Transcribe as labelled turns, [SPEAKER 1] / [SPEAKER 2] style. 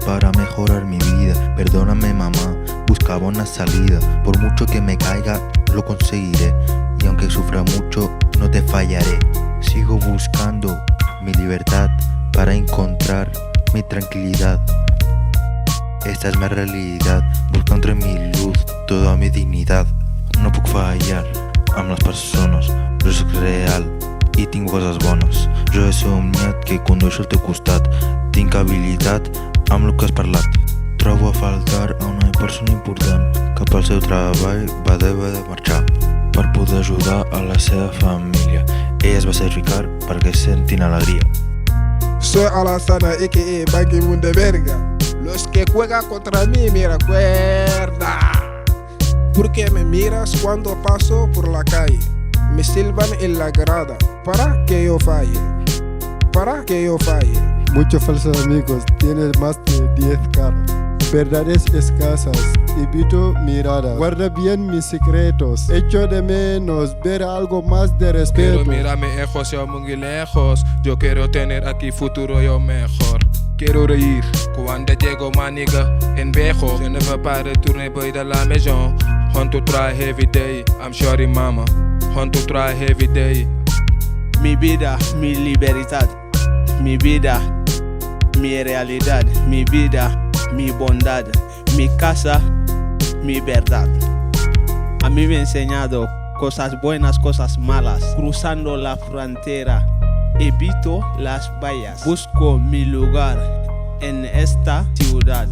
[SPEAKER 1] para mejorar mi vida. Perdóname mamá, buscaba una salida. Por mucho que me caiga, lo conseguiré. Y aunque sufra mucho, no te fallaré. Sigo buscando mi libertad para encontrar mi tranquilidad. Esta és mi realitat, busco entre mi luz tota mi dignitat. No puc fallar amb les persones, jo soc real i tinc coses bones. Jo he somiat que condueixo al teu costat, tinc habilitat amb el que has parlat. Trobo a faltar a una persona important que pel seu treball va haver de marxar per poder ajudar a la seva família. Ella es va sacrificar perquè sentin alegria.
[SPEAKER 2] Soy Alasana, a.k.a. Banki Munde Verga. Los que juegan contra mí me recuerda. ¿Por qué me miras cuando paso por la calle? Me silban en la grada para que yo falle. Para que yo falle.
[SPEAKER 3] Muchos falsos amigos, tienes más de 10 caras. Verdades escasas, evito miradas. Guarda bien mis secretos. Echo de menos ver algo más de respeto.
[SPEAKER 4] Quiero mirarme lejos, yo muy lejos. Yo quiero tener aquí futuro yo mejor. Quiero reír cuando llego maniga en viejo. Je ne veux pas retourner boy de la maison. Want to try every day, I'm sorry mama. Want to try every day.
[SPEAKER 5] Mi vida, mi libertad. Mi vida, mi realidad. Mi vida, mi bondad. Mi casa, mi verdad. A mí me ha enseñado cosas buenas, cosas malas. Cruzando la frontera, evito las vallas. Busco mi lugar en esta ciudad.